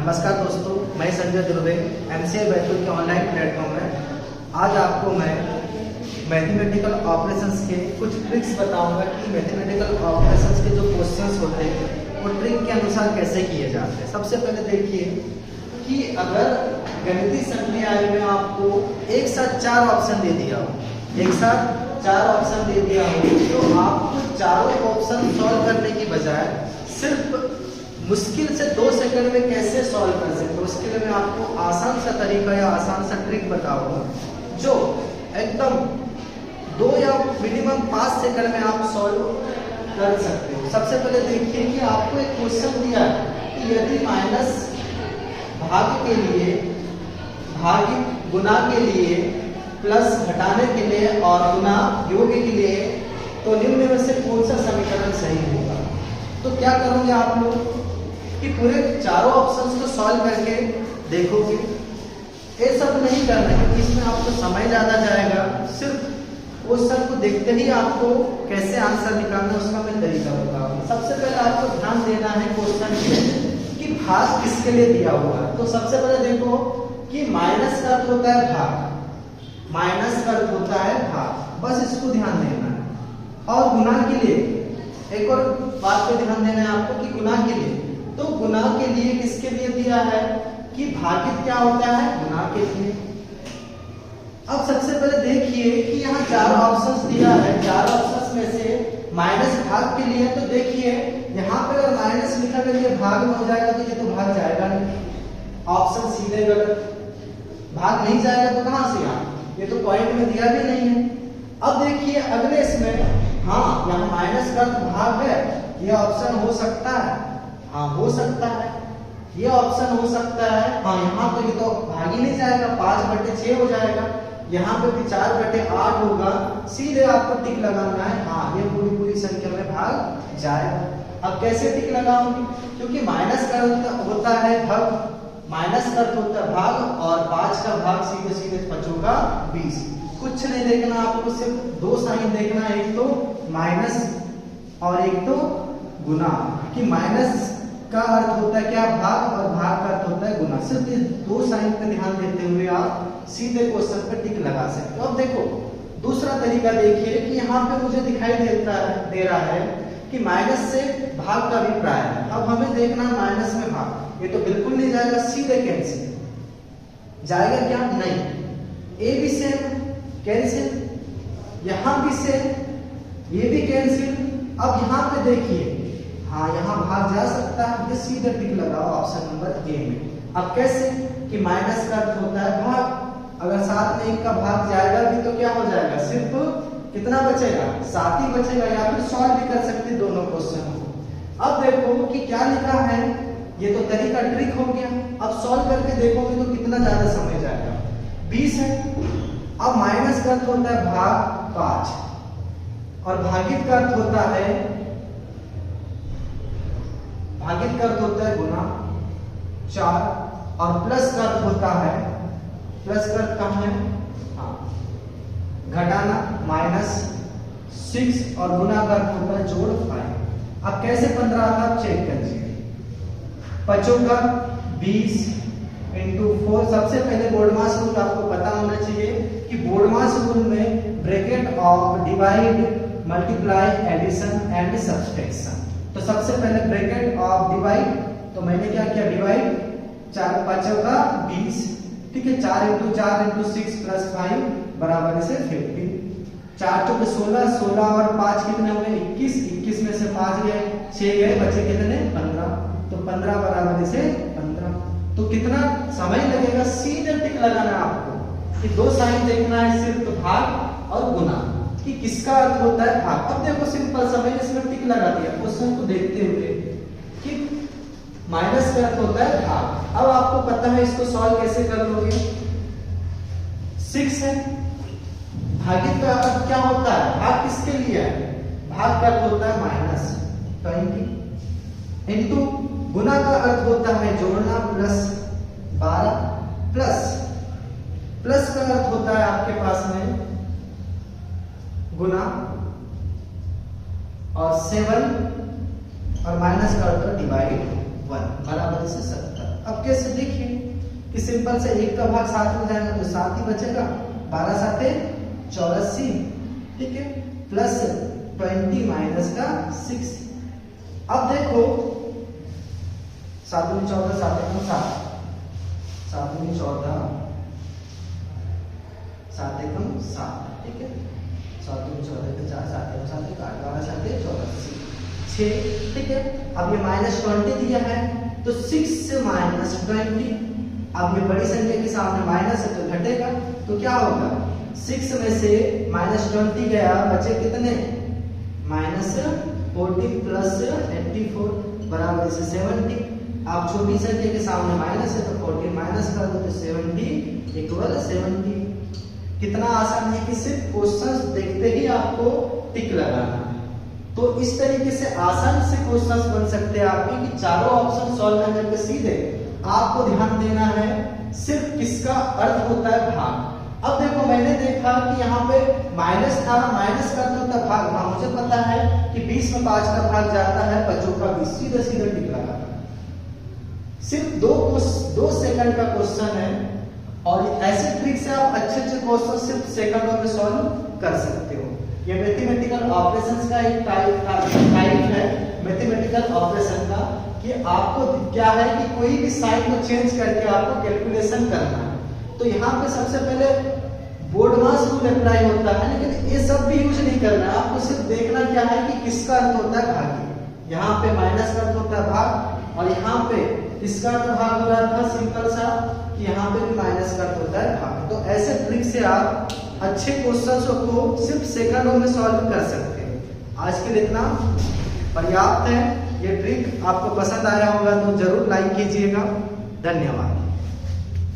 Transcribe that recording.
नमस्कार दोस्तों, मैं संजय ध्रुवे एमसीए बैतूल के ऑनलाइन प्लेटफॉर्म में आज आपको मैं मैथमेटिकल ऑपरेशंस के कुछ ट्रिक्स बताऊंगा कि मैथमेटिकल ऑपरेशंस के जो क्वेश्चंस होते हैं वो ट्रिक के अनुसार कैसे किए जाते हैं। सबसे पहले देखिए कि अगर गणितीय संख्या में आपको एक साथ चार ऑप्शन दे दिया हो, एक साथ चार ऑप्शन दे दिया हो तो आपको चारों ऑप्शन सॉल्व करने की बजाय सिर्फ मुश्किल से 2 सेकंड में कैसे सॉल्व कर सकते हो, उसके लिए मैं आपको आसान सा तरीका या आसान सा ट्रिक बताऊंगा जो एकदम 2 या मिनिमम 5 सेकंड में आप सॉल्व कर सकते हो। सबसे पहले देखिए कि आपको एक क्वेश्चन दिया है कि यदि माइनस भाग के लिए भागित गुना के लिए प्लस घटाने के लिए और गुना योग के लिए तो निम्न में से कौन सा समीकरण सही होगा। तो क्या करोगे आप लोग कि पूरे चारों ऑप्शंस को सॉल्व करके देखोगे। ये सब नहीं करना क्योंकि इसमें आपको समय ज्यादा जाएगा। सिर्फ क्वेश्चन को देखते ही आपको कैसे आंसर निकालना उसका मैं तरीका बताऊंगा। सबसे पहले आपको ध्यान देना है क्वेश्चन में कि भाग किसके लिए दिया हुआ है। तो सबसे पहले देखो कि माइनस का अर्थ होता है भाग, माइनस का अर्थ होता है भाग, बस इसको ध्यान देना है। और गुना के लिए एक और बात पे ध्यान देना है आपको कि गुना के लिए, तो गुना के लिए किसके लिए दिया है कि भागित क्या होता है गुना के लिए। अब सबसे पहले देखिए कि यहाँ 4 ऑप्शंस दिया है, 4 ऑप्शंस में से माइनस भाग के लिए तो देखिए यहाँ पे अगर माइनस लिखा कर ये भाग में हो जाएगा तो ये तो भाग जाएगा नहीं, ऑप्शन सीधे गलत। भाग नहीं जाएगा तो कहां से यहाँ, ये तो पॉइंट में दिया भी नहीं है। अब देखिए अगले इसमें हाँ यहाँ माइनस का भाग है, ये ऑप्शन हो सकता है, हाँ हो सकता है, ये ऑप्शन हो सकता है। हाँ यहाँ तो ये तो भाग ही नहीं जाएगा, 5/6 हो जाएगा। यहाँ पे भी 4/8 होगा, सीधे आपको टिक लगाना है। हाँ ये पूरी संख्या में भाग जाएगा। अब कैसे टिक लगाऊंगी, क्योंकि माइनस का होता है भाग, माइनस का होता है भाग और 5 का भाग सीधे सीधे 5 का 20। कुछ नहीं देखना आपको, सिर्फ 2 साइन देखना, एक तो माइनस और एक तो गुना। कि माइनस का अर्थ होता है क्या भाग और भाग का अर्थ होता है गुना। सिर्फ ये 2 साइन पे ध्यान देते हुए आप सीधे क्वेश्चन पे टिक लगा सकते हो। अब देखो दूसरा तरीका देखिए कि यहाँ पे मुझे दिखाई दे रहा है कि माइनस से भाग का अभिप्राय है। अब हमें देखना है माइनस में भाग, ये तो बिल्कुल नहीं जाएगा, सीधे कैंसिल जाएगा क्या, नहीं। ए भी सेम कैंसिल, यहां भी सेम, ये भी कैंसिल। अब यहाँ पे देखिए हाँ यहाँ भाग जा सकता है, ये सीधे टिक लगाओ ऑप्शन नंबर ए में। अब कैसे कि माइनस का अर्थ होता है भाग, अगर 7 में 1 का भाग जाएगा भी तो क्या हो जाएगा, सिर्फ कितना बचेगा, 7 ही बचेगा। या फिर सॉल्व भी कर सकते दोनों क्वेश्चन को। अब देखो कि क्या लिखा है, ये तो तरीका ट्रिक हो गया। अब सॉल्व करके देखोगे तो कितना ज्यादा समय जाएगा, 20 है। अब माइनस का अर्थ होता है भाग 5 और भागित का अर्थ होता है, भागित का अर्थ होता है गुना 4 और प्लस का अर्थ होता है, प्लस का अर्थ कहाँ है, हाँ घटाना -6 और गुना का अर्थ होता है जोड़ 5। अब कैसे 15 आता है चेक कीजिए, 5 का 20 × 4। सबसे पहले बोर्डमास रूल आपको पता होना चाहिए कि बोर्डमास रूल में bracket of divide, multiply, addition and subtraction. तो सबसे पहले ब्रैकेट ऑफ डिवाइड, तो मैंने क्या किया डिवाइड, 4 5 का 20, ठीक है, 4 × 4 × 6 + 5 बराबर से 50। 4 × 16, 16 और 5 कितने हुए 21, 21 में से 5 गए, 6 गए, बचे कितने 15। तो 15 बराबर से 15। तो कितना समय लगेगा, सीधे टिक लगाना आपको कि 2 साइन देखना है, सिर्फ भाग और गुना कि किसका अर्थ होता है भाग। अब देखो सिंपल सा मैंने इसमें टिक लगा दिया क्वेश्चन को देखते हुए कि माइनस का अर्थ होता है भाग। अब आपको पता है इसको सॉल्व कैसे कर लोगे, 6 है, भागित का अर्थ क्या होता है, भाग किसके लिए है, भाग का अर्थ होता है -20 इनटू गुना का अर्थ होता है जोड़ना +12 प्लस का अर्थ होता है आपके पास में गुना और 7 और माइनस का अर्थ डिवाइड 1 बराबर से 70। अब कैसे देखिए कि सिंपल से 1 का भाग 7 में जाएगा तो 7 ही बचेगा, 12 7 84, ठीक है, प्लस 20 माइनस का 6। अब देखो 7 में 14 7 एकम 7, 7 में 14 7 एकम 7, ठीक है, 7 में 14 के 4 7 एकम 7 8 12 7 84 6, ठीक है। अब ये -20 दिया है तो 6 से -20, अब ये बड़ी संख्या के सामने माइनस है तो घटेगा, तो क्या होगा 6 में से -20 गया, बचे कितने -14 प्लस 84 बराबर से 70। आप छोटी संख्या के सामने माइनस है तो 14 माइनस कर दो तो 70 इक्वल 70। कितना आसान है कि सिर्फ क्वेश्चंस देखते ही आपको टिक लगाना है। तो इस तरीके से आसान से क्वेश्चंस बन सकते हैं आपके कि चारों ऑप्शन सॉल्व करने पे सीधे आपको ध्यान देना है सिर्फ किसका अर्थ होता है भाग। अब देखो मैंने देखा कि यहाँ पे माइनस था, माइनस करते होता भाग, हाँ मुझे पता है कि 20 में 5 का भाग जाता है 5 का 20, सीधा सीधा टिक लगाना। सिर्फ 2 सेकंड का क्वेश्चन है और ऐसे ट्रिक से आप अच्छे अच्छे क्वेश्चन सिर्फ सेकंडों में सॉल्व कर सकते हो। ये मैथमेटिकल ऑपरेशंस का एक टाइप है मैथमेटिकल ऑपरेशन का, कि आपको क्या है कि कोई भी साइन को चेंज करके आपको कैलकुलेशन करना है। तो यहाँ पे सबसे पहले बोर्डमास रूल अप्लाई होता है, लेकिन ये सब भी यूज नहीं करना है, आपको सिर्फ देखना क्या है कि किसका अर्थ होता है भागी। यहाँ पे माइनस का अर्थ होता है भाग और यहाँ पे इसका तो भाग हो रहा था सिंपल सा कि यहाँ पे भी माइनस का अर्थ होता है भाग। तो ऐसे ट्रिक से आप अच्छे क्वेश्चंस को सिर्फ सेकंडों में सॉल्व कर सकते हैं। आज के लिए इतना पर्याप्त है। ये ट्रिक आपको पसंद आया होगा तो जरूर लाइक कीजिएगा। धन्यवाद।